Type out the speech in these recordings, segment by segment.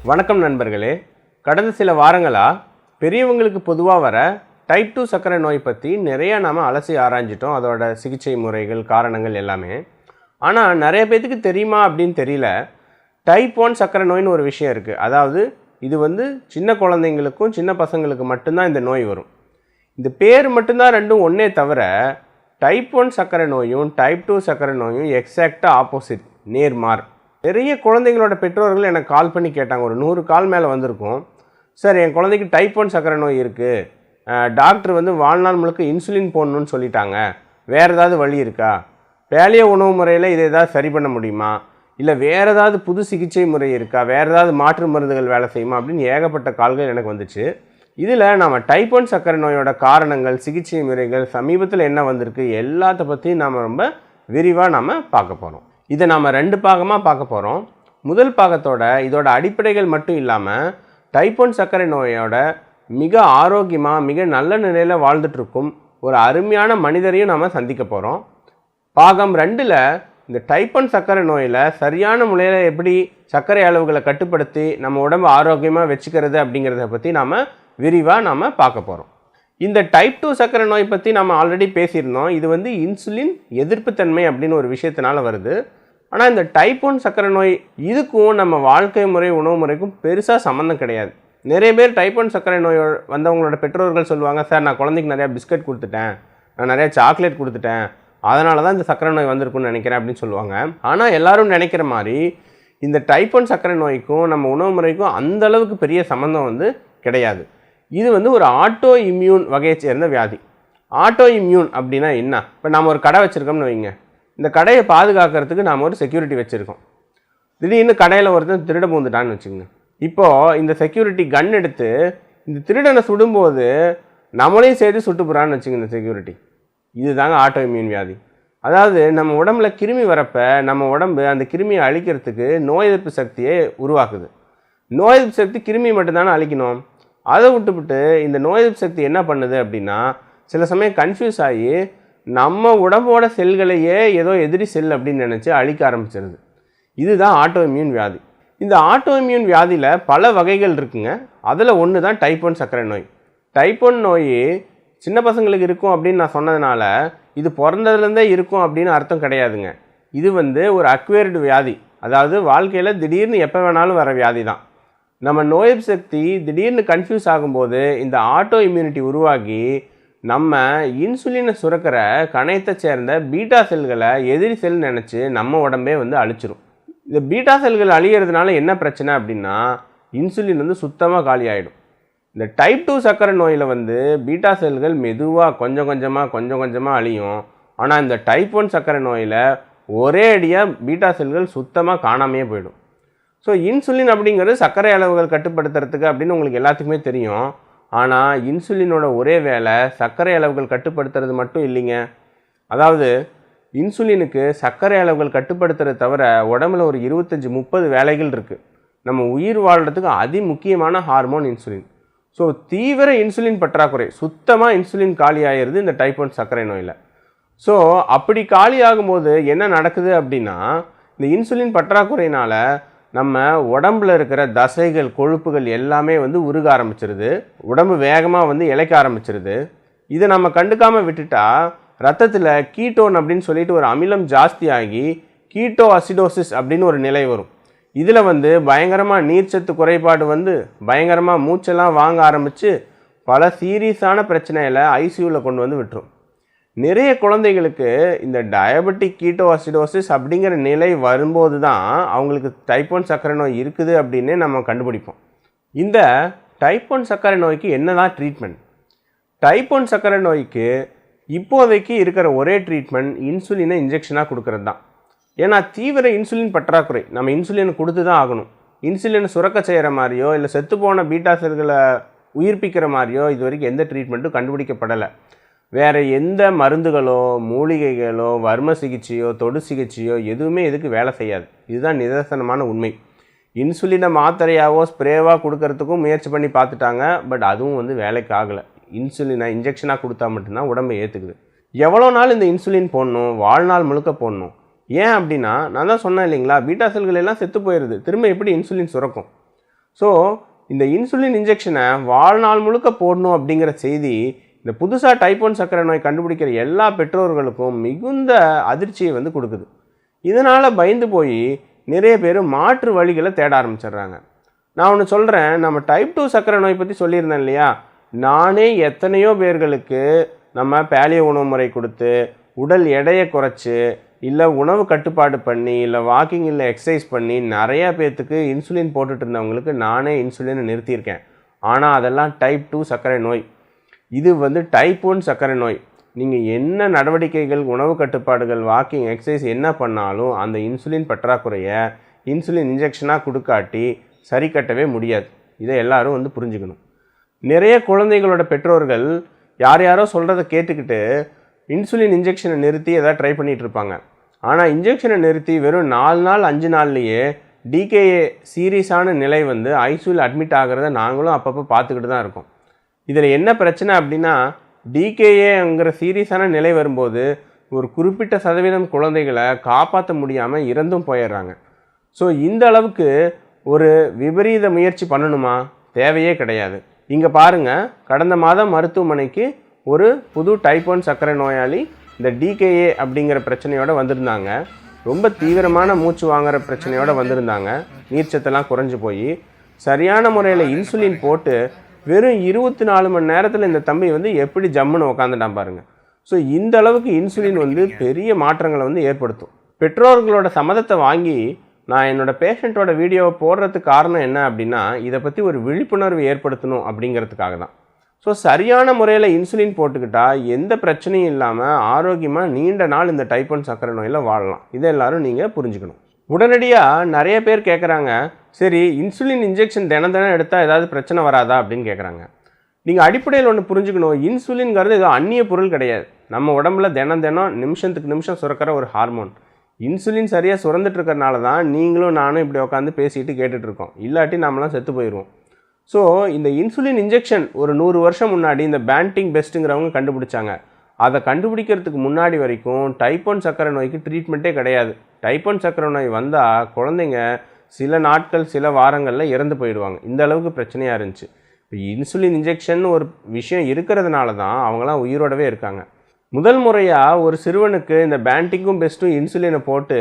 வணக்கம் நண்பர்களே. கடந்த சில வாரங்களாக பெரியவங்களுக்கு பொதுவாக வர டைப் 2 சர்க்கரை நோய் பற்றி நிறையா நாம் அலசி ஆராய்ஞ்சிட்டோம். அதோட சிகிச்சை முறைகள், காரணங்கள் எல்லாமே. ஆனால் நிறைய பேர்த்துக்கு தெரியுமா அப்படின்னு தெரியல. டைப் 1 சர்க்கரை நோயின்னு ஒரு விஷயம் இருக்குது. அதாவது இது சின்ன குழந்தைங்களுக்கும் சின்ன பசங்களுக்கு மட்டும்தான் இந்த நோய் வரும். இந்த பேர் மட்டும்தான் ரெண்டும் ஒன்றே தவிர டைப் 1 சர்க்கரை நோயும் டைப் 2 சர்க்கரை நோயும் எக்ஸாக்டாக ஆப்போசிட், நேர்மார். நிறைய குழந்தைங்களோட பெற்றோர்கள் எனக்கு கால் பண்ணி கேட்டாங்க. ஒரு 100 கால் மேலே வந்திருக்கும். சார், என் குழந்தைக்கு டைப் 1 சர்க்கரை நோய் இருக்குது, டாக்டர் வாழ்நாள் முழுக்க இன்சுலின் போடணும்னு சொல்லிட்டாங்க, வேறு ஏதாவது வழி இருக்கா, பேலியோ உணவு முறையில் இதை ஏதாவது சரி பண்ண முடியுமா, இல்லை வேறு ஏதாவது புது சிகிச்சை முறை இருக்கா, வேறு ஏதாவது மாற்று மருந்துகள் வேலை செய்யுமா அப்படின்னு ஏகப்பட்ட கால்கள் எனக்கு வந்துச்சு. இதில் நம்ம டைப் 1 சர்க்கரை நோயோட காரணங்கள், சிகிச்சை முறைகள், சமீபத்தில் என்ன வந்திருக்கு, எல்லாத்த பற்றி நாம் ரொம்ப விரிவாக நாம் பார்க்க போகிறோம். இதை நாம் 2 பாகமாக பார்க்க போகிறோம். முதல் பாகத்தோட இதோட அடிப்படைகள் மட்டும் இல்லாமல் டைப் 1 சர்க்கரை நோயோட மிக ஆரோக்கியமாக மிக நல்ல நிலையில் வாழ்ந்துட்டுருக்கும் ஒரு அருமையான மனிதரையும் நாம் சந்திக்க போகிறோம். பாகம் 2ல் இந்த டைப் 1 சர்க்கரை நோயில் சரியான முறையில் எப்படி சர்க்கரை அளவுகளை கட்டுப்படுத்தி நம்ம உடம்பு ஆரோக்கியமாக வச்சுக்கிறது அப்படிங்கிறத பற்றி நாம் விரிவாக பார்க்க போகிறோம். இந்த டைப் 2 சர்க்கரை நோய் பற்றி நம்ம ஆல்ரெடி பேசியிருந்தோம். இது இன்சுலின் எதிர்ப்புத்தன்மை அப்படின்னு ஒரு விஷயத்தினால வருது. ஆனால் இந்த டைப் 1 சர்க்கரை நோய் இதுக்கும் நம்ம வாழ்க்கை முறை, உணவு முறைக்கும் பெருசாக சம்மந்தம் கிடையாது. நிறைய பேர் டைப் 1 சர்க்கரை நோய் வந்தவங்களோட பெற்றோர்கள் சொல்லுவாங்க, சார் நான் குழந்தைக்கு நிறையா பிஸ்கட் கொடுத்துட்டேன், நான் நிறையா சாக்லேட் கொடுத்துட்டேன், அதனால தான் இந்த சர்க்கரை நோய் வந்திருக்குன்னு நினைக்கிறேன் அப்படின்னு சொல்லுவாங்க. ஆனால் எல்லோரும் நினைக்கிற மாதிரி இந்த டைப் 1 சர்க்கரை நோய்க்கும் நம்ம உணவு முறைக்கும் அந்தளவுக்கு பெரிய சம்மந்தம் கிடையாது. இது ஒரு ஆட்டோ இம்யூன் வகையை சேர்ந்த வியாதி. ஆட்டோ இம்யூன் அப்படின்னா என்ன? இப்போ நாம் ஒரு கடை வச்சுருக்கோம்னு வைங்க. இந்த கடையை பாதுகாக்கிறதுக்கு நாம் ஒரு செக்யூரிட்டி வச்சுருக்கோம். திடீர்னு கடையில் ஒருத்தன் திருட பூந்துட்டான்னு வச்சுக்கோங்க. இப்போது இந்த செக்யூரிட்டி கன் எடுத்து இந்த திருடனை சுடும்போது நம்மளையும் சேர்த்து சுட்டு போகிறான்னு வச்சுங்க இந்த செக்யூரிட்டி. இதுதாங்க ஆட்டோ இம்யூன் வியாதி. அதாவது நம்ம உடம்புல கிருமி வரப்போ நம்ம உடம்பு அந்த கிருமியை அழிக்கிறதுக்கு நோய் எதிர்ப்பு சக்தியை உருவாக்குது. நோய் எதிர்ப்பு சக்தி கிருமி மட்டும்தானே அழிக்கணும். அதை விட்டுவிட்டு இந்த நோய் எதிர்ப்பு சக்தி என்ன பண்ணுது அப்படின்னா, சில சமயம் கன்ஃபியூஸ் ஆகி நம்ம உடம்போட செல்களையே ஏதோ எதிரி செல் அப்படின்னு நினச்சி அழிக்க ஆரம்பிச்சிருது. இதுதான் ஆட்டோ இம்யூன் வியாதி. இந்த ஆட்டோ இம்யூன் வியாதியில் பல வகைகள் இருக்குங்க. அதில் ஒன்று தான் டைப் 1 சர்க்கரை நோய். டைப் 1 நோய் சின்ன பசங்களுக்கு இருக்கும் அப்படின்னு நான் சொன்னதுனால இது பிறந்ததுலேருந்தே இருக்கும் அப்படின்னு அர்த்தம் கிடையாதுங்க. இது ஒரு அக்வேர்டு வியாதி. அதாவது வாழ்க்கையில் திடீர்னு எப்போ வேணாலும் வர வியாதி தான். நம்ம நோய் எதிர்ப்பு சக்தி திடீர்னு கன்ஃபியூஸ் ஆகும்போது இந்த ஆட்டோ இம்யூனிட்டி உருவாகி நம்ம இன்சுலினை சுரக்கிற கணையத்தை சேர்ந்த பீட்டா செல்களை எதிரி செல் நினச்சி நம்ம உடம்பே அழிச்சிரும். இந்த பீட்டா செல்கள் அழிகிறதுனால என்ன பிரச்சனை அப்படின்னா, இன்சுலின் சுத்தமாக காலி ஆகிடும். இந்த டைப் 2 சர்க்கரை நோயில் பீட்டா செல்கள் மெதுவாக கொஞ்சம் கொஞ்சமாக அழியும். ஆனால் இந்த டைப் 1 சர்க்கரை நோயில் ஒரே அடியாக பீட்டா செல்கள் சுத்தமாக காணாமையே போயிடும். ஸோ இன்சுலின் அப்படிங்கிறது சர்க்கரை அளவுகள் கட்டுப்படுத்துறதுக்கு அப்படின்னு உங்களுக்கு எல்லாத்துக்குமே தெரியும். ஆனால் இன்சுலினோட ஒரே வேலை சர்க்கரை அளவுகள் கட்டுப்படுத்துறது மட்டும் இல்லைங்க. அதாவது இன்சுலினுக்கு சர்க்கரை அளவுகள் கட்டுப்படுத்துறதை தவிர உடம்புல ஒரு 25-30 வேலைகள் இருக்குது. நம்ம உயிர் வாழ்கிறதுக்கு அதி முக்கியமான ஹார்மோன் இன்சுலின். ஸோ தீவிர இன்சுலின் பற்றாக்குறை, சுத்தமாக இன்சுலின் காலி ஆகிடுது இந்த டைப் 1 சர்க்கரை நோயில். ஸோ அப்படி காலி ஆகும்போது என்ன நடக்குது அப்படின்னா, இந்த இன்சுலின் பற்றாக்குறையினால் நம்ம உடம்புல இருக்கிற தசைகள், கொழுப்புகள் எல்லாமே உருக ஆரம்பிச்சிருது. உடம்பு வேகமாக இளைக்க ஆரம்பிச்சிருது. இதை நம்ம கண்டுக்காமல் விட்டுட்டா ரத்தத்தில் கீட்டோன் அப்படின்னு சொல்லிட்டு ஒரு அமிலம் ஜாஸ்தியாகி கீட்டோ அசிடோசிஸ் அப்படின்னு ஒரு நிலை வரும். இதில் பயங்கரமாக நீர்ச்சத்து குறைபாடு பயங்கரமாக மூச்செல்லாம் வாங்க ஆரம்பித்து பல சீரியஸான பிரச்சனையில் ஐசியூவில் கொண்டு விட்டுரும். நிறைய குழந்தைகளுக்கு இந்த டயபெட்டிக் கீட்டோ அசிடோசிஸ் அப்படிங்கிற நிலை வரும்போது தான் அவங்களுக்கு டைப் 1 சர்க்கரை நோய் இருக்குது அப்படின்னு நம்ம கண்டுபிடிப்போம். இந்த டைப் 1 சர்க்கரை நோய்க்கு என்ன தான் ட்ரீட்மெண்ட்? டைப் 1 சர்க்கரை நோய்க்கு இப்போதைக்கு இருக்கிற ஒரே ட்ரீட்மெண்ட் இன்சுலினை இன்ஜெக்ஷனாக கொடுக்கறது தான். ஏன்னா தீவிர இன்சுலின் பற்றாக்குறை, நம்ம இன்சுலினை கொடுத்து தான் ஆகணும். இன்சுலினை சுரக்க செய்கிற மாதிரியோ இல்லை செத்துப்போன பீட்டா செல்களை உயிர்ப்பிக்கிற மாதிரியோ இது வரைக்கும் எந்த ட்ரீட்மெண்ட்டும் கண்டுபிடிக்கப்படலை. வேறு எந்த மருந்துகளோ, மூலிகைகளோ, வர்ம சிகிச்சையோ, தொடு சிகிச்சையோ எதுவுமே இதுக்கு வேலை செய்யாது. இதுதான் நிதர்சனமான உண்மை. இன்சுலினை மாத்திரையாவோ ஸ்ப்ரேவாக கொடுக்கறதுக்கும் முயற்சி பண்ணி பார்த்துட்டாங்க. பட் அதுவும் வேலைக்கு ஆகலை. இன்சுலினை இன்ஜெக்ஷனாக கொடுத்தா மட்டும்தான் உடம்பை ஏற்றுக்குது. எவ்வளோ நாள் இந்த இன்சுலின் போடணும்? வாழ்நாள் முழுக்க போடணும். ஏன் அப்படின்னா, நான் தான் சொன்னேன் இல்லைங்களா, பீட்டா செல்கள் எல்லாம் செத்து போயிடுது. திரும்ப எப்படி இன்சுலின் சுரக்கும்? ஸோ இந்த இன்சுலின் இன்ஜெக்ஷனை வாழ்நாள் முழுக்க போடணும் அப்படிங்கிற செய்தி இந்த புதுசாக டைப் 1 சர்க்கரை நோய் கண்டுபிடிக்கிற எல்லா பெற்றோர்களுக்கும் மிகுந்த அதிர்ச்சியை வந்து கொடுக்குது. இதனால் பயந்து போய் நிறைய பேர் மாற்று வழிகளை தேட ஆரம்பிச்சிடுறாங்க. நான் ஒன்று சொல்கிறேன், நம்ம டைப் 2 சர்க்கரை நோய் பற்றி சொல்லியிருந்தேன் இல்லையா, நானே எத்தனையோ பேர்களுக்கு நம்ம பேலியோ உணவு முறை கொடுத்து உடல் எடையை குறைச்சி இல்லை உணவு கட்டுப்பாடு பண்ணி இல்லை வாக்கிங் இல்லை எக்ஸசைஸ் பண்ணி நிறையா பேர்த்துக்கு இன்சுலின் போட்டுட்டு இருந்தவங்களுக்கு நானே இன்சுலினை நிறுத்தியிருக்கேன். ஆனால் அதெல்லாம் டைப் 2 சர்க்கரை நோய். இது வந்து டைப் 1 சர்க்கரை நோய். நீங்கள் என்ன நடவடிக்கைகள், உணவு கட்டுப்பாடுகள், வாக்கிங், எக்ஸசைஸ் என்ன பண்ணாலும் அந்த இன்சுலின் பற்றாக்குறையை இன்சுலின் இன்ஜெக்ஷனாக கொடுக்காட்டி சரி கட்டவே முடியாது. இதை எல்லாரும் வந்து புரிஞ்சுக்கணும். நிறைய குழந்தைகளோட பெற்றோர்கள் யாரோ சொல்கிறத கேட்டுக்கிட்டு இன்சுலின் இன்ஜெக்ஷனை நிறுத்தி எதாவது ட்ரை பண்ணிகிட்டு இருப்பாங்க. ஆனால் இன்ஜெக்ஷனை நிறுத்தி வெறும் 4 நாள் 5 நாள்லேயே டிகேஏ சீரியஸான நிலை வந்து ஐசியூவில் அட்மிட் ஆகிறத நாங்களும் அப்பப்போ பார்த்துக்கிட்டு தான் இருக்கோம். இதில் என்ன பிரச்சனை அப்படின்னா, டிகேஏங்கிற சீரியஸான நிலை வரும்போது ஒரு குறிப்பிட்ட சதவீதம் குழந்தைகளை காப்பாற்ற முடியாமல் இறந்தும் போயிடுறாங்க. ஸோ இந்த அளவுக்கு ஒரு விபரீத முயற்சி பண்ணணுமா? தேவையே கிடையாது. இங்கே பாருங்கள், கடந்த மாதம் மருத்துவமனைக்கு ஒரு புது டைப் 1 சர்க்கரை நோயாளி இந்த டிகேஏ அப்படிங்கிற பிரச்சனையோடு வந்திருந்தாங்க. ரொம்ப தீவிரமான மூச்சு வாங்குகிற பிரச்சனையோடு வந்திருந்தாங்க. நீர்ச்சத்தெல்லாம் குறைஞ்சி போய் சரியான முறையில் இன்சுலின் போட்டு வெறும் 24 மணி நேரத்தில் இந்த தம்பி வந்து எப்படி ஜம்முன்னு உக்காந்துட்டான் பாருங்கள். ஸோ இந்த அளவுக்கு இன்சுலின் வந்து பெரிய மாற்றங்களை வந்து ஏற்படுத்தும். பெற்றோர்களோட சம்மதத்தை வாங்கி நான் என்னோடய பேஷண்ட்டோட வீடியோவை போடுறதுக்கு காரணம் என்ன அப்படின்னா, இதை பற்றி ஒரு விழிப்புணர்வு ஏற்படுத்தணும் அப்படிங்கிறதுக்காக தான். ஸோ சரியான முறையில் இன்சுலின் போட்டுக்கிட்டால் எந்த பிரச்சனையும் இல்லாமல் ஆரோக்கியமாக நீண்ட நாள் இந்த டைப் 1 சர்க்கரை நோயில் வாழலாம். இதை எல்லோரும் நீங்கள் புரிஞ்சுக்கணும். உடனடியாக நிறைய பேர் கேட்குறாங்க, சரி இன்சுலின் இன்ஜெக்ஷன் தினம் எடுத்தால் ஏதாவது பிரச்சனை வராதா அப்படின்னு கேட்குறாங்க. நீங்கள் அடிப்படையில் ஒன்று புரிஞ்சுக்கணும், இன்சுலின்ங்கிறது ஏதோ அந்நிய பொருள் கிடையாது. நம்ம உடம்புல தினம் நிமிஷத்துக்கு நிமிஷம் சுரக்கிற ஒரு ஹார்மோன். இன்சுலின் சரியாக சுரந்துட்டு இருக்கிறனால தான் நீங்களும் நானும் இப்படி உட்காந்து பேசிட்டு கேட்டுட்ருக்கோம். இல்லாட்டி நம்மளாம் செத்து போயிடுவோம். ஸோ இந்த இன்சுலின் இன்ஜெக்ஷன் ஒரு 100 வருஷம் முன்னாடி இந்த பேண்டிங் பெஸ்ட்டுங்கிறவங்க கண்டுபிடிச்சாங்க. அதை கண்டுபிடிக்கிறதுக்கு முன்னாடி வரைக்கும் டைப் 1 சர்க்கரை நோய்க்கு ட்ரீட்மெண்ட்டே கிடையாது. டைப் 1 சர்க்கரை நோய் வந்தால் குழந்தைங்க சில நாட்கள் சில வாரங்களில் இறந்து போயிடுவாங்க. இந்த அளவுக்கு பிரச்சனையாக இருந்துச்சு. இப்போ இன்சுலின் இன்ஜெக்ஷன் ஒரு விஷயம் இருக்கிறதுனால தான் அவங்களாம் உயிரோடவே இருக்காங்க. முதல் முறையாக ஒரு சிறுவனுக்கு இந்த பேண்டிங்கும் பெஸ்ட்டும் இன்சுலினை போட்டு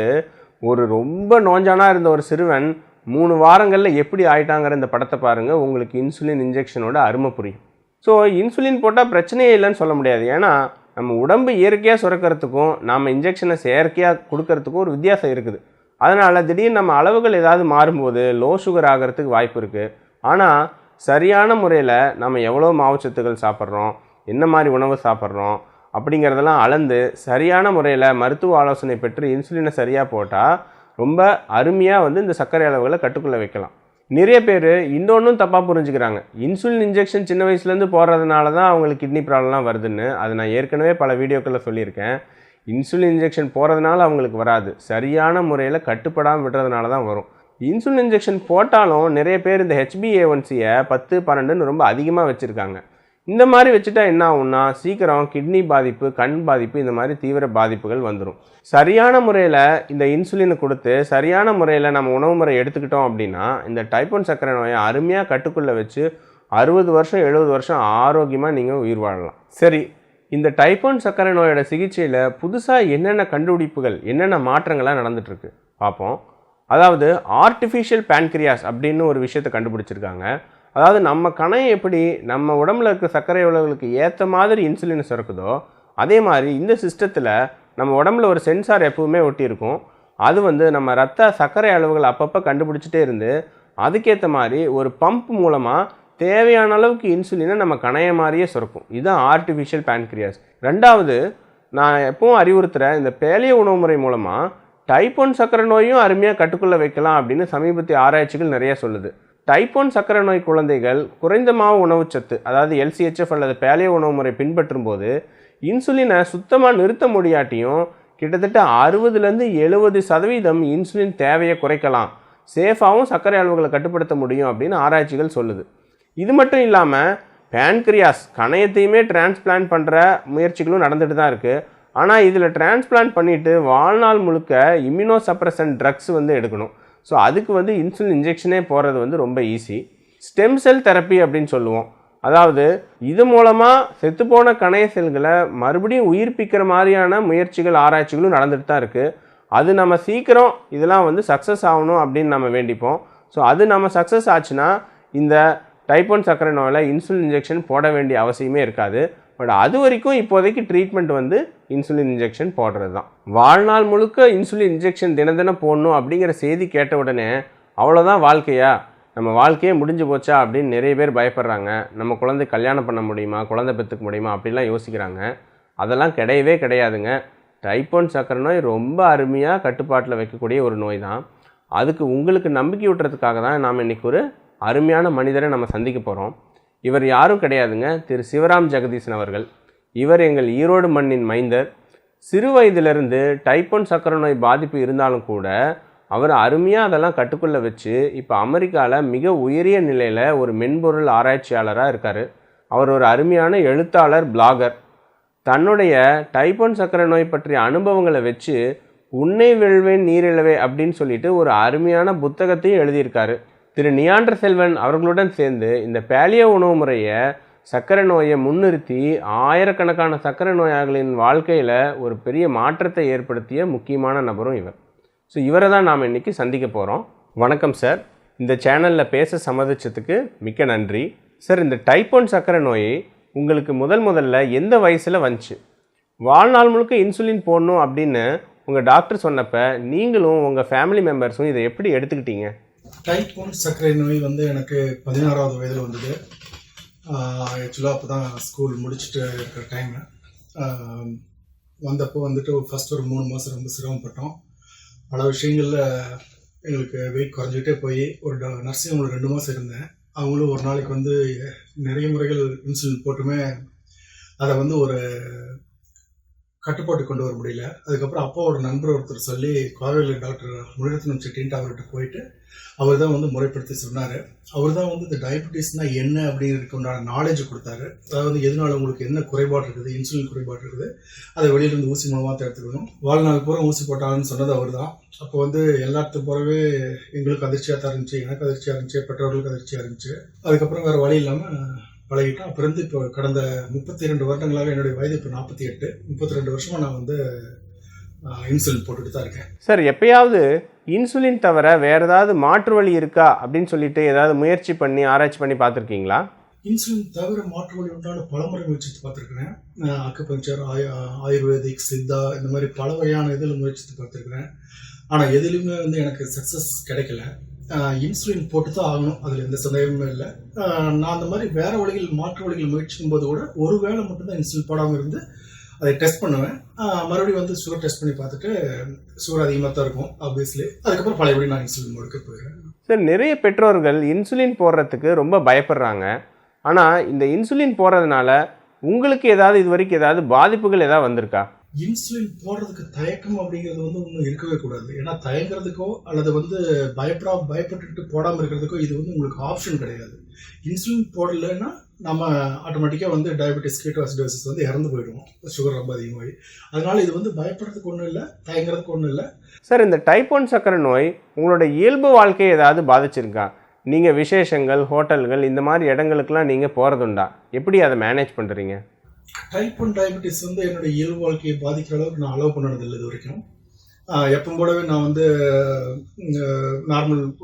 ஒரு ரொம்ப நோஞ்சானாக இருந்த ஒரு சிறுவன் 3 வாரங்களில் எப்படி ஆயிட்டாங்கிற இந்த படத்தை பாருங்கள், உங்களுக்கு இன்சுலின் இன்ஜெக்ஷனோட அருமை புரியும். ஸோ இன்சுலின் போட்டால் பிரச்சனையே இல்லைன்னு சொல்ல முடியாது. ஏன்னா நம்ம உடம்பு இயற்கையாக சுரக்கிறதுக்கும் நம்ம இன்ஜெக்ஷனை செயற்கையாக கொடுக்கறதுக்கும் ஒரு வித்தியாசம் இருக்குது. அதனால் திடீர்னு நம்ம அளவுகள் ஏதாவது மாறும்போது லோ சுகர் ஆகிறதுக்கு வாய்ப்பு இருக்குது. ஆனால் சரியான முறையில் நம்ம எவ்வளோ மாவுச்சத்துக்கள் சாப்பிட்றோம், என்ன மாதிரி உணவு சாப்பிட்றோம் அப்படிங்கிறதெல்லாம் அளந்து சரியான முறையில் மருத்துவ ஆலோசனை பெற்று இன்சுலினை சரியாக போட்டால் ரொம்ப அருமையாக வந்து இந்த சர்க்கரை அளவுகளை கட்டுக்குள்ளே வைக்கலாம். நிறைய பேர் இன்னொன்றும் தப்பாக புரிஞ்சுக்கிறாங்க. இன்சுலின் இன்ஜெக்ஷன் சின்ன வயசுலேருந்து போடுறதுனால தான் அவங்களுக்கு கிட்னி ப்ராப்ளம்லாம் வருதுன்னு. அது நான் ஏற்கனவே பல வீடியோக்களில் சொல்லியிருக்கேன். இன்சுலின் இன்ஜெக்ஷன் போகிறதுனால அவங்களுக்கு வராது, சரியான முறையில் கட்டுப்படாமல் விடுறதுனால தான் வரும். இன்சுலின் இன்ஜெக்ஷன் போட்டாலும் நிறைய பேர் இந்த HbA1c-யை 10, 12ன்னு ரொம்ப அதிகமாக வச்சுருக்காங்க. இந்த மாதிரி வச்சுட்டா என்ன ஆகும்னா, சீக்கிரம் கிட்னி பாதிப்பு, கண் பாதிப்பு, இந்த மாதிரி தீவிர பாதிப்புகள் வந்துடும். சரியான முறையில் இந்த இன்சுலினை கொடுத்து சரியான முறையில் நம்ம உணவு முறை எடுத்துக்கிட்டோம் அப்படின்னா இந்த டைப் 1 சர்க்கரை நோயை அருமையாக கட்டுக்குள்ளே வச்சு 60 வருஷம் 70 வருஷம் ஆரோக்கியமாக நீங்கள் உயிர் வாழலாம். சரி, இந்த டைப் 1 சர்க்கரை நோயோட சிகிச்சையில் புதுசாக என்னென்ன கண்டுபிடிப்புகள், என்னென்ன மாற்றங்கள்லாம் நடந்துகிட்ருக்கு பார்ப்போம். அதாவது ஆர்டிஃபிஷியல் பேன்க்ரியாஸ் அப்படின்னு ஒரு விஷயத்தை கண்டுபிடிச்சிருக்காங்க. அதாவது நம்ம கணையை எப்படி நம்ம உடம்புல இருக்க சர்க்கரை அளவுகளுக்கு ஏற்ற மாதிரி இன்சுலின் சுரக்குதோ, அதே மாதிரி இந்த சிஸ்டத்தில் நம்ம உடம்புல ஒரு சென்சார் எப்பவுமே ஒட்டியிருக்கும். அது வந்து நம்ம ரத்த சர்க்கரை அளவுகள் அப்பப்போ கண்டுபிடிச்சிட்டே இருந்து அதுக்கேற்ற மாதிரி ஒரு பம்ப் மூலமாக தேவையான அளவுக்கு இன்சுலினை நம்ம கணைய மாதிரியே சுரக்கும். இதுதான் ஆர்டிஃபிஷியல் பேன்க்ரியாஸ். ரெண்டாவது, நான் எப்பவும் அறிவுறுத்துகிற இந்த பேலியோ உணவு முறை மூலமாக டைப் 1 சர்க்கரை நோயும் அருமையாக கட்டுக்குள்ளே வைக்கலாம் அப்படின்னு சமீபத்திய ஆராய்ச்சிகள் நிறைய சொல்லுது. டைப் 1 சர்க்கரை நோய் குழந்தைகள் குறைந்த மாவு உணவுச்சத்து, அதாவது LCHF அல்லது பேலியோ உணவு முறை பின்பற்றும் போது இன்சுலினை சுத்தமாக நிறுத்த முடியாட்டியும் கிட்டத்தட்ட 60-70% இன்சுலின் தேவையை குறைக்கலாம், சேஃபாகவும் சர்க்கரை அளவுகளை கட்டுப்படுத்த முடியும் அப்படின்னு ஆராய்ச்சிகள் சொல்லுது. இது மட்டும் இல்லாமல் பேன்க்ரியாஸ் கணையத்தையுமே டிரான்ஸ்பிளான்ட் பண்ணுற முயற்சிகளும் நடந்துட்டு தான் இருக்குது. ஆனால் இதில் டிரான்ஸ்பிளான்ட் பண்ணிவிட்டு வாழ்நாள் முழுக்க இம்யூனோசப்ரசன்ட் ட்ரக்ஸ் வந்து எடுக்கணும். ஸோ அதுக்கு வந்து இன்சுலின் இன்ஜெக்ஷனே போகிறது வந்து ரொம்ப ஈஸி. ஸ்டெம் செல் தெரப்பி அப்படின்னு சொல்லுவோம். அதாவது இது மூலமாக செத்துப்போன கணைய செல்களை மறுபடியும் உயிர்ப்பிக்கிற மாதிரியான முயற்சிகள் ஆராய்ச்சிகளும் நடந்துட்டு தான் இருக்குது. அது நம்ம சீக்கிரம் இதெல்லாம் வந்து சக்ஸஸ் ஆகணும் அப்படின்னு நம்ம வேண்டிப்போம். ஸோ அது நம்ம சக்ஸஸ் ஆச்சுன்னா இந்த டைப் 1 சர்க்கரை நோயில் இன்சுலின் இன்ஜெக்ஷன் போட வேண்டிய அவசியமே இருக்காது. பட் அது வரைக்கும் இப்போதைக்கு ட்ரீட்மெண்ட் வந்து இன்சுலின் இன்ஜெக்ஷன் போடுறது தான். வாழ்நாள் முழுக்க இன்சுலின் இன்ஜெக்ஷன் தினம் போடணும் அப்படிங்கிற செய்தி கேட்ட உடனே அவ்வளோதான் வாழ்க்கையா, நம்ம வாழ்க்கையே முடிஞ்சு போச்சா அப்படின்னு நிறைய பேர் பயப்படுறாங்க. நம்ம குழந்தை கல்யாணம் பண்ண முடியுமா, குழந்தை பெற்றுக்க முடியுமா அப்படிலாம் யோசிக்கிறாங்க. அதெல்லாம் கிடையவே கிடையாதுங்க. டைப் 1 சர்க்கரை நோய் ரொம்ப அருமையாக கட்டுப்பாட்டில் வைக்கக்கூடிய ஒரு நோய் தான். அதுக்கு உங்களுக்கு நம்பிக்கை விட்டுறதுக்காக தான் நாம் இன்றைக்கி ஒரு அருமையான மனிதரை நம்ம சந்திக்க போகிறோம். இவர் யாரும் கிடையாதுங்க, திரு சிவராம் ஜெகதீசன் அவர்கள். இவர் எங்கள் ஈரோடு மண்ணின் மைந்தர். சிறு வயதிலிருந்து டைப் 1 சர்க்கரை நோய் பாதிப்பு இருந்தாலும் கூட அவர் அருமையாக அதெல்லாம் கட்டுக்குள்ளே வச்சு இப்போ அமெரிக்காவில் மிக உயரிய நிலையில் ஒரு மென்பொருள் ஆராய்ச்சியாளராக இருக்கார். அவர் ஒரு அருமையான எழுத்தாளர், பிளாகர். தன்னுடைய டைப் 1 சர்க்கரை நோய் பற்றிய அனுபவங்களை வச்சு உன்னை வெல்வேன் நீரிழவே அப்படின்னு சொல்லிட்டு ஒரு அருமையான புத்தகத்தையும் எழுதியிருக்காரு. திரு நியாண்டர் செல்வன் அவர்களுடன் சேர்ந்து இந்த பேலியோ உணவு முறையை, சர்க்கரை நோயை முன்னிறுத்தி ஆயிரக்கணக்கான சர்க்கரை நோயாளிகளின் வாழ்க்கையில் ஒரு பெரிய மாற்றத்தை ஏற்படுத்திய முக்கியமான நபரும் இவர். ஸோ இவரை தான் நாம் இன்றைக்கி சந்திக்க போகிறோம். வணக்கம் சார், இந்த சேனலில் பேச சம்மதிச்சதுக்கு மிக்க நன்றி. சார், இந்த டைப் 1 சர்க்கரை நோய் உங்களுக்கு முதல்ல எந்த வயசில் வந்துச்சு? வாழ்நாள் முழுக்க இன்சுலின் போடணும் அப்படின்னு உங்கள் டாக்டர் சொன்னப்போ நீங்களும் உங்கள் ஃபேமிலி மெம்பர்ஸும் இதை எப்படி எடுத்துக்கிட்டீங்க? டைப் 1 சர்க்கரை நோய் வந்து எனக்கு 16வது வயதில் வந்தது. ஆக்சுவலாக அப்போ தான் ஸ்கூல் முடிச்சுட்டு இருக்கிற டைமு. வந்தப்போ வந்துட்டு ஃபஸ்ட் ஒரு 3 மாதம் ரொம்ப சிரமப்பட்டோம். பல விஷயங்களில் எங்களுக்கு வெயிட் குறைஞ்சிக்கிட்டே போய் ஒரு நர்சிங் ஹோமில் 2 மாதம் இருந்தேன். அவங்களும் ஒரு நாளைக்கு வந்து நிறைய முறைகள் இன்சுலின் போட்டுமே அதை வந்து ஒரு கட்டுப்பாட்டு கொண்டு வர முடியல. அதுக்கப்புறம் அப்பாவோட நண்பர் ஒருத்தர் சொல்லி கோவையில் டாக்டர் முனிரத்னம் செட்டின்ட்டு அவர்கிட்ட போயிட்டு அவர் தான் வந்து முறைப்படுத்தி சொன்னார். அவர் தான் வந்து இந்த டயபெட்டிஸ்னால் என்ன அப்படிங்கிறதுக்கு உண்டான நாலேஜ் கொடுத்தாரு. அதாவது எதனால உங்களுக்கு என்ன குறைபாடு இருக்குது, இன்சுலின் குறைபாடு இருக்குது, அதை வெளியிலேருந்து ஊசி மூலமாக எடுத்துக்கணும், வாழ்நாள் பூரா ஊசி போட்டாங்கன்னு சொன்னது அவர் தான். அப்போ வந்து எல்லாத்துக்கும் போலவே எங்களுக்கு அதிர்ச்சியாக தான் இருந்துச்சு, எனக்கு அதிர்ச்சியாக இருந்துச்சு, பெற்றோர்களுக்கு அதிர்ச்சியாக இருந்துச்சு. அதுக்கப்புறம் வேறு வழி இல்லாமல் பழகிட்டேன். அப்புறம் வந்து இப்போ கடந்த 32 வருடங்களாக, என்னுடைய வயது இப்போ 48, 32 வருஷமாக நான் வந்து இன்சுலின் போட்டுட்டு தான் இருக்கேன். சார், எப்பயாவது இன்சுலின் தவிர வேறு ஏதாவது மாற்று வழி இருக்கா அப்படின்னு சொல்லிட்டு ஏதாவது முயற்சி பண்ணி ஆராய்ச்சி பண்ணி பார்த்துருக்கீங்களா? இன்சுலின் தவிர மாற்று வழி உண்டான பல முறை முயற்சித்து பார்த்துருக்குறேன். அக்குபஞ்சர், ஆயுர்வேதிக், சித்தா, இந்த மாதிரி பல வகையான இதில் முயற்சித்து பார்த்துருக்குறேன். ஆனால் எதுலையுமே வந்து எனக்கு சக்ஸஸ் கிடைக்கல. இன்சுலின் போட்டு தான் ஆகணும், அதில் எந்த சந்தேகமும் இல்லை. நான் அந்த மாதிரி வேறு வழிகள், மாற்று வழிகள் முயற்சிக்கும் போது கூட ஒரு வேளை மட்டும்தான் இன்சுலின் போடாமல் இருந்து அதை டெஸ்ட் பண்ணுவேன். மறுபடியும் வந்து சுகர் டெஸ்ட் பண்ணி பார்த்துட்டு சுகர் அதிகமாக தான் இருக்கும் ஆப்வியஸ்லி. அதுக்கப்புறம் பழையபடி நான் இன்சுலின் மோடுக்கு போயிடுறேன். சார், நிறைய பெற்றோர்கள் இன்சுலின் போடுறதுக்கு ரொம்ப பயப்படுறாங்க. ஆனால் இந்த இன்சுலின் போடுறதுனால உங்களுக்கு ஏதாவது இது வரைக்கும் ஏதாவது பாதிப்புகள் ஏதாவது வந்திருக்கா? இன்சுலின் போடுறதுக்கு தயக்கம் அப்படிங்கிறது வந்து ஒன்றும் இருக்கவே கூடாது. ஏன்னா தயங்குறதுக்கோ அல்லது வந்து பயப்பட்டுட்டு போடாமல் இருக்கிறதுக்கோ இது வந்து உங்களுக்கு ஆப்ஷன் கிடையாது. இன்சுலின் போடலைன்னா நம்ம ஆட்டோமேட்டிக்காக வந்து டயபெட்டிஸ், கீட்டோசிடோசிஸ் வந்து இறந்து போயிடுவோம், சுகர் ரொம்ப அதிகமாகி. அதனால இது வந்து பயப்படுறதுக்கு ஒன்றும் இல்லை, தயங்குறதுக்கு ஒன்றும் இல்லை. சார், இந்த டைப் 1 சர்க்கரை நோய் உங்களோட இயல்பு வாழ்க்கையை ஏதாவது பாதிச்சிருக்கா? நீங்கள் விசேஷங்கள், ஹோட்டல்கள், இந்த மாதிரி இடங்களுக்கெல்லாம் நீங்கள் போகிறதுண்டா? எப்படி அதை மேனேஜ் பண்ணுறீங்க? டைப் 1 டயபெட்டிஸ் வந்து என்னுடைய இயல்பு வாழ்க்கையை பாதிக்கிற அளவுக்கு நான் அலோவ் பண்ணதில்லை இது வரைக்கும். எப்பவும் போலவே நான் வந்து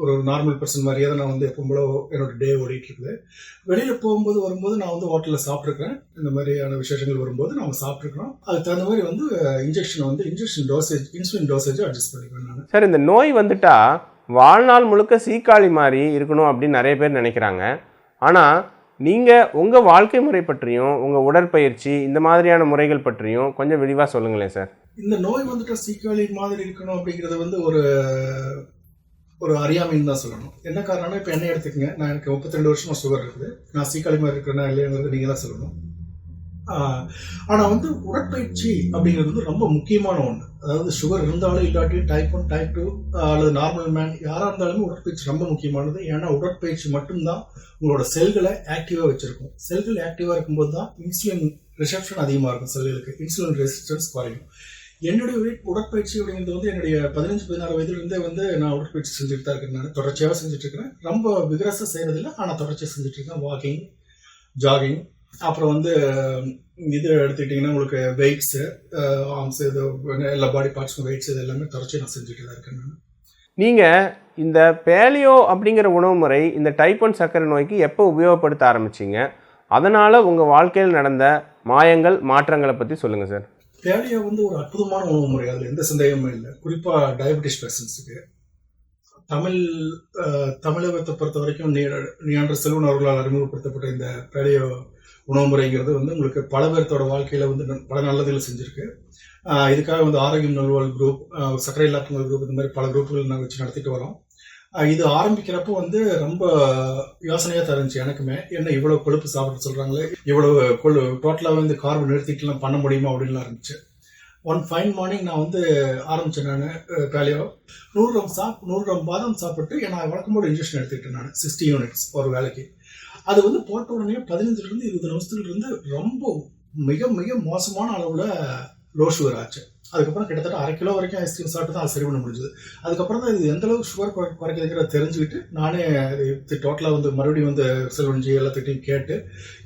ஒரு நார்மல் பர்சன் மாதிரியே தான் நான் வந்து எப்பவும் போல என்னோட டே ஓடிட்டு இருக்குது. வெளியில் போகும்போது வரும்போது நான் வந்து ஹோட்டலில் சாப்பிட்ருக்கேன். இந்த மாதிரியான விசேஷங்கள் வரும்போது நாங்கள் சாப்பிட்ருக்கிறோம். அதுக்கு தகுந்த மாதிரி வந்து injection dosage, insulin dosage adjust பண்ணிக்குவேன் நான். சார், இந்த நோய் வந்துட்டா வாழ்நாள் முழுக்க சீக்காளி மாதிரி இருக்கணும் அப்படின்னு நிறைய பேர் நினைக்கிறாங்க. ஆனால் நீங்கள் உங்கள் வாழ்க்கை முறை பற்றியும் உங்கள் உடற்பயிற்சி இந்த மாதிரியான முறைகள் பற்றியும் கொஞ்சம் விரிவாக சொல்லுங்களேன் சார். இந்த நோய் வந்துட்டு சீக்காளி மாதிரி இருக்கணும் அப்படிங்கிறது வந்து ஒரு அறியாமைன்னு தான் சொல்லணும். என்ன காரணம்னா, இப்போ என்ன எடுத்துக்கங்க, எனக்கு 32 வருஷமா சுகர் இருக்குது. நான் சீக்காளி மாதிரி இருக்கிறேன்னா இல்லைங்கிறது நீங்கள் தான் சொல்லணும். ஆனால் வந்து உடற்பயிற்சி அப்படிங்கிறது வந்து ரொம்ப முக்கியமான ஒன்று. அதாவது சுகர் இருந்தாலும் இல்லாட்டி டைப் 1, டைப் 2 அல்லது நார்மல் மேன் யாராக இருந்தாலுமே உடற்பயிற்சி ரொம்ப முக்கியமானது. ஏன்னா உடற்பயிற்சி மட்டும்தான் உங்களோட செல்களை ஆக்டிவாக வச்சுருக்கும். செல்கள் ஆக்டிவாக இருக்கும்போது தான் இன்சுலின் ரிசப்ஷன் அதிகமாக இருக்கும் செல்களுக்கு, இன்சுலின் ரெசிஸ்டன்ஸ் குறையும். என்னுடைய உடற்பயிற்சி அப்படிங்கிறது வந்து என்னுடைய 15-16 வயதுலேருந்தே வந்து நான் உடற்பயிற்சி செஞ்சுட்டு தான் இருக்கேன். நான் தொடர்ச்சியாக செஞ்சுட்டு இருக்கிறேன். ரொம்ப விகரஸாக செய்கிறதில்ல, ஆனால் தொடர்ச்சியாக செஞ்சுட்டு இருக்கேன். வாக்கிங், ஜாகிங், அப்புறம் வந்து இது எடுத்துக்கிட்டிங்கன்னா உங்களுக்கு வெயிட்ஸு, ஆர்ம்ஸு, இது எல்லா பாடி பார்ட்ஸும் வெயிட்ஸ், இது எல்லாமே தொடர்ச்சியாக நான் செஞ்சுட்டு தான் இருக்கேன். நான் நீங்கள் இந்த பேலியோ அப்படிங்கிற உணவு முறை இந்த டைப் 1 சர்க்கரை நோய்க்கு எப்போ உபயோகப்படுத்த ஆரம்பிச்சிங்க? அதனால் உங்கள் வாழ்க்கையில் நடந்த மாயங்கள், மாற்றங்களை பற்றி சொல்லுங்கள் சார். பேலியோ வந்து ஒரு அற்புதமான உணவு முறை, அதில் எந்த சந்தேகமும் இல்லை. குறிப்பாக டயபெட்டிஸ் பேஷண்ட்ஸுக்கு தமிழகத்தை பொறுத்த வரைக்கும் நியாண்டர் செல்வன் அவர்களால் அறிமுகப்படுத்தப்பட்ட இந்த பேலியோ உணவு முறைங்கிறது வந்து உங்களுக்கு பல பேர்த்தோட வாழ்க்கையில் வந்து பல நல்லதுகளை செஞ்சுருக்கு. இதுக்காக வந்து ஆரோக்கியம் நல்வாழ் குரூப், சர்க்கரை இல்லாத குரூப், இந்த மாதிரி பல குரூப்புகள் நாங்கள் வச்சு நடத்திட்டு வரோம். இது ஆரம்பிக்கிறப்போ வந்து ரொம்ப யோசனையாக தருந்துச்சு எனக்குமே. என்ன இவ்வளோ கொழுப்பு சாப்பிட சொல்கிறாங்களே, இவ்வளோ டோட்டலாக வந்து கார்பு நிறுத்திட்டுலாம் பண்ண முடியுமா அப்படின்லாம் இருந்துச்சு. ஒன் ஃபைன் மார்னிங் நான் வந்து ஆரம்பித்தேன். நான் பேலியோ 100 கிராம் பாதாம் சாப்பிட்டு நான் வழக்கம்போடு இன்ஜெக்ஷன் எடுத்துக்கிட்டேன். நான் 60 யூனிட்ஸ் ஒரு வேலைக்கு. அது வந்து போட்ட உடனே 15-20 நிமிஷத்துலேருந்து ரொம்ப மிக மிக மோசமான அளவில் லோ சுகர் ஆச்சு. அதுக்கப்புறம் கிட்டத்தட்ட 1/2 கிலோ வரைக்கும் ஐஸ்கிரீம் சாப்பிட்டு தான் அது சரி பண்ண முடிஞ்சது. அதுக்கப்புறம் தான் இது எந்த அளவுக்கு சுகர் குறைக்கிறதுங்கிறத தெரிஞ்சுக்கிட்டு நானே டோட்டலாக வந்து மறுபடியும் வந்து செல்வன்ஜி எல்லாத்துக்கிட்டையும் கேட்டு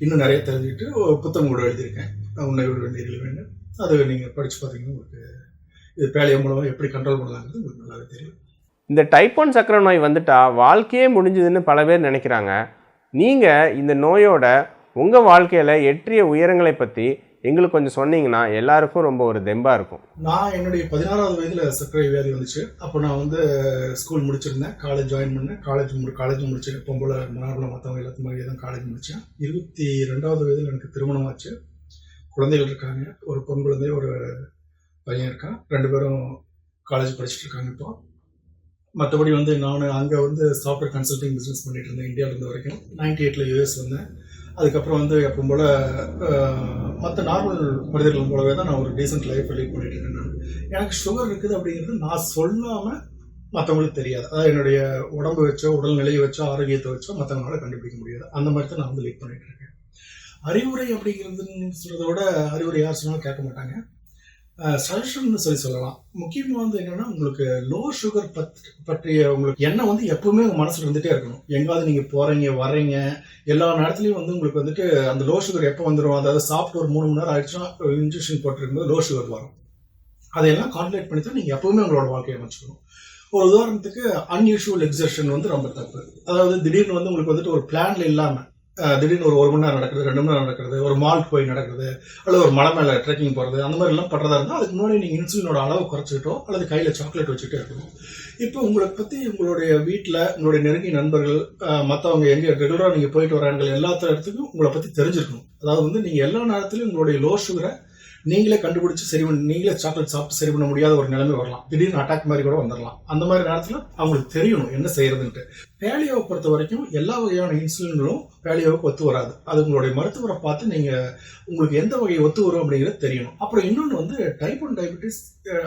இன்னும் நிறைய தெரிஞ்சுக்கிட்டு புத்தகம் கூட எழுதியிருக்கேன், உன்னை விட வேண்டியதில் வேணும். அது நீங்கள் படித்து பார்த்தீங்கன்னா உங்களுக்கு இது பேலியோ மூலமாக எப்படி கண்ட்ரோல் பண்ணலாங்கிறது உங்களுக்கு நல்லாவே தெரியும். இந்த டைப் 1 சர்க்கரை நோய் வந்துட்டா வாழ்க்கையே முடிஞ்சுதுன்னு பல பேர் நினைக்கிறாங்க. நீங்கள் இந்த நோயோட உங்கள் வாழ்க்கையில் எட்டிய உயரங்களை பற்றி எங்களுக்கு கொஞ்சம் சொன்னீங்கன்னா எல்லாருக்கும் ரொம்ப ஒரு தெம்பாக இருக்கும். நான் என்னுடைய 16வது வயதில் சர்க்கரை வியாதி வந்துச்சு. அப்போ நான் வந்து ஸ்கூல் முடிச்சிருந்தேன், காலேஜ் ஜாயின் பண்ணேன். காலேஜ் முடிச்சேன். இப்போ போல் நார்மலாக மற்றவங்க எல்லாத்து மாதிரியே தான் காலேஜ் முடித்தேன். 22வது வயதில் எனக்கு திருமணம் ஆச்சு. குழந்தைகள் இருக்காங்க, ஒரு பொன் குழந்தை, ஒரு பையன் இருக்கான். 2 பேரும் காலேஜ் படிச்சுட்டு இருக்காங்க. இப்போ மற்றபடி வந்து நான் அங்கே வந்து சாஃப்ட்வேர் கன்சல்டிங் பிஸ்னஸ் பண்ணிட்டு இருந்தேன் இந்தியாவில் இருந்த வரைக்கும். 98ல் யூஎஸ் வந்தேன். அதுக்கப்புறம் வந்து எப்பவும் போல் மற்ற நார்மல் மனிதர்கள் போலவே தான் நான் ஒரு டீசென்ட் லைஃப் லீட் பண்ணிட்டு இருக்கேன். நான் எனக்கு சுகர் இருக்குது அப்படிங்கிறது நான் சொல்லாமல் மற்றவங்களுக்கு தெரியாது. அதாவது என்னுடைய உடம்பு வச்சோ, உடல்நிலையை வச்சோ, ஆரோக்கியத்தை வச்சோ மற்றவங்களால கண்டுபிடிக்க முடியாது. அந்த மாதிரி தான் நான் வந்து லீட் பண்ணிட்டு இருக்கேன். அறிவுரை அப்படிங்கிறதுன்னு சொல்கிறத விட அறிவுரை யார் சொன்னாலும் கேட்க மாட்டாங்க. சஜஷன் சொல்லலாம். முக்கியமாக வந்து என்னன்னா, உங்களுக்கு லோ சுகர் பற்றிய உங்களுக்கு எண்ணம் வந்து எப்பவுமே உங்கள் மனசில் இருந்துகிட்டே இருக்கணும். எங்காவது நீங்கள் போகிறீங்க வர்றீங்க எல்லா நேரத்துலையும் வந்து உங்களுக்கு வந்துட்டு அந்த லோ சுகர் எப்போ வந்துடும், அதாவது சாப்பிட்டு ஒரு 3 மணி நேரம் ஆயிடுச்சுன்னா இன்ஜெக்ஷன் போட்டிருக்கும்போது லோ சுகர் வரும். அதையெல்லாம் கால்குலேட் பண்ணி தான் நீங்கள் எப்பவுமே உங்களோட வாழ்க்கையை அமைச்சுக்கணும். ஒரு உதாரணத்துக்கு அன்யூஷுவல் எக்ஸர்ஷன் வந்து ரொம்ப தப்பு. அதாவது திடீர்னு வந்து உங்களுக்கு வந்துட்டு ஒரு பிளான்ல இல்லாமல் திடீர்னு ஒரு 1 மணி நேரம் நடக்கிறது, 2 மணி நேரம் நடக்கிறது, ஒரு மால்க்கு போய் நடக்கிறது, அல்லது ஒரு மலை மேலே ட்ரெக்கிங் போகிறது, அந்த மாதிரி எல்லாம் பண்ணுறதா இருந்தால் அதுக்கு முன்னாடி நீங்கள் இன்சுலினோட அளவு குறைச்சிக்கிட்டோ அல்லது கையில் சாக்லேட் வச்சுக்கிட்டே இருக்கணும். இப்போ உங்களை பற்றி உங்களுடைய வீட்டில் உங்களுடைய நெருங்கிய நண்பர்கள், மற்றவங்க எங்கே ரெகுலராக நீங்கள் போயிட்டு வராங்க எல்லா இடத்துக்கும் உங்களை பற்றி தெரிஞ்சிருக்கணும். அதாவது வந்து நீங்கள் எல்லா நேரத்துலையும் உங்களுடைய லோ சுகரை நீங்களே கண்டுபிடிச்சு சரி பண்ணி, நீங்களே சாக்லேட் சாப்பிட்டு சரி பண்ண முடியாத ஒரு நிலைமை வரலாம். திடீர்னு அட்டாக் மாதிரி கூட வந்துடலாம். அந்த மாதிரி நேரத்தில் அவங்களுக்கு தெரியணும் என்ன செய்யறதுன்ட்டு. பேலியோவை பொறுத்த வரைக்கும் எல்லா வகையான இன்சுலின்களும் பேலியோவுக்கு ஒத்து வராது. அது உங்களுடைய மருத்துவரை பார்த்து நீங்கள் உங்களுக்கு எந்த வகையை ஒத்து வரும் அப்படிங்கிறது தெரியணும். அப்புறம் இன்னொன்று வந்து டைப் 1 டயபெட்டிஸ்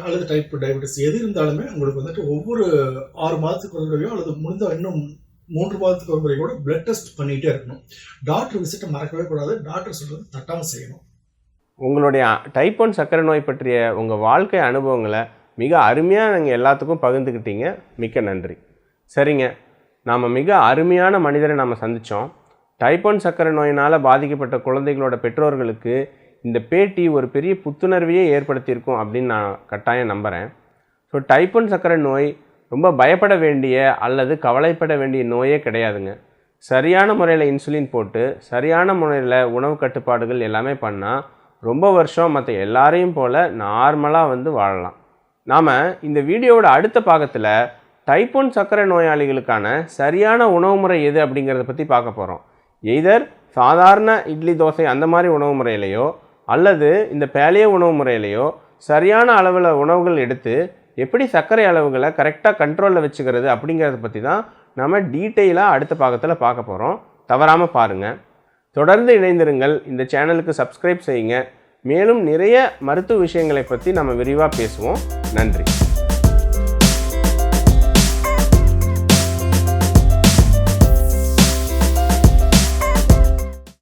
அல்லது டைப் 2 டயபெட்டிஸ் எது இருந்தாலுமே உங்களுக்கு வந்துட்டு ஒவ்வொரு 6 மாதத்துக்கு ஒரு தடவையோ அல்லது முடிந்த இன்னும் 3 மாதத்துக்கு ஒரு முறை கூட பிளட் டெஸ்ட் பண்ணிகிட்டே இருக்கணும். டாக்டர் விசிட்டை மறக்கவே கூடாது. டாக்டர் சொல்கிறது தட்டாமல் செய்யணும். உங்களுடைய டைப் 1 சர்க்கரை நோய் பற்றிய உங்கள் வாழ்க்கை அனுபவங்களை மிக அருமையாக நீங்கள் எல்லாத்துக்கும் பகிர்ந்துக்கிட்டீங்க. மிக்க நன்றி. சரிங்க, நாம் மிக அருமையான மனிதரை நாம் சந்தித்தோம். டைப் 1 சர்க்கரை நோயினால் பாதிக்கப்பட்ட குழந்தைகளோட பெற்றோர்களுக்கு இந்த பேட்டி ஒரு பெரிய புத்துணர்வையே ஏற்படுத்தியிருக்கும் அப்படின்னு நான் கட்டாயம் நம்புகிறேன். ஸோ டைப் 1 சர்க்கரை நோய் ரொம்ப பயப்பட வேண்டிய அல்லது கவலைப்பட வேண்டிய நோயே கிடையாதுங்க. சரியான முறையில் இன்சுலின் போட்டு சரியான முறையில் உணவு கட்டுப்பாடுகள் எல்லாமே பண்ணால் ரொம்ப வருஷம் மற்ற எல்லாரையும் போல் நார்மலாக வந்து வாழலாம். நாம் இந்த வீடியோவோட அடுத்த பாகத்தில் டைப் 1 சர்க்கரை நோயாளிகளுக்கான சரியான உணவு முறை எது அப்படிங்கிறத பற்றி பார்க்க போகிறோம். எய்தர் சாதாரண இட்லி தோசை அந்த மாதிரி உணவு முறையிலையோ அல்லது இந்த பேலியோ உணவு முறையிலையோ சரியான அளவில் உணவுகள் எடுத்து எப்படி சர்க்கரை அளவுகளை கரெக்டாக கண்ட்ரோலில் வச்சுக்கிறது அப்படிங்கிறத பற்றி தான் நம்ம டீட்டெயிலாக அடுத்த பாகத்தில் பார்க்க போகிறோம். தவறாமல் பாருங்கள். தொடர்ந்து இணைந்திருங்கள். இந்த சேனலுக்கு சப்ஸ்கிரைப் செய்யுங்க. மேலும் நிறைய மருத்துவ விஷயங்களை பற்றி நம்ம விரிவாக பேசுவோம். நன்றி.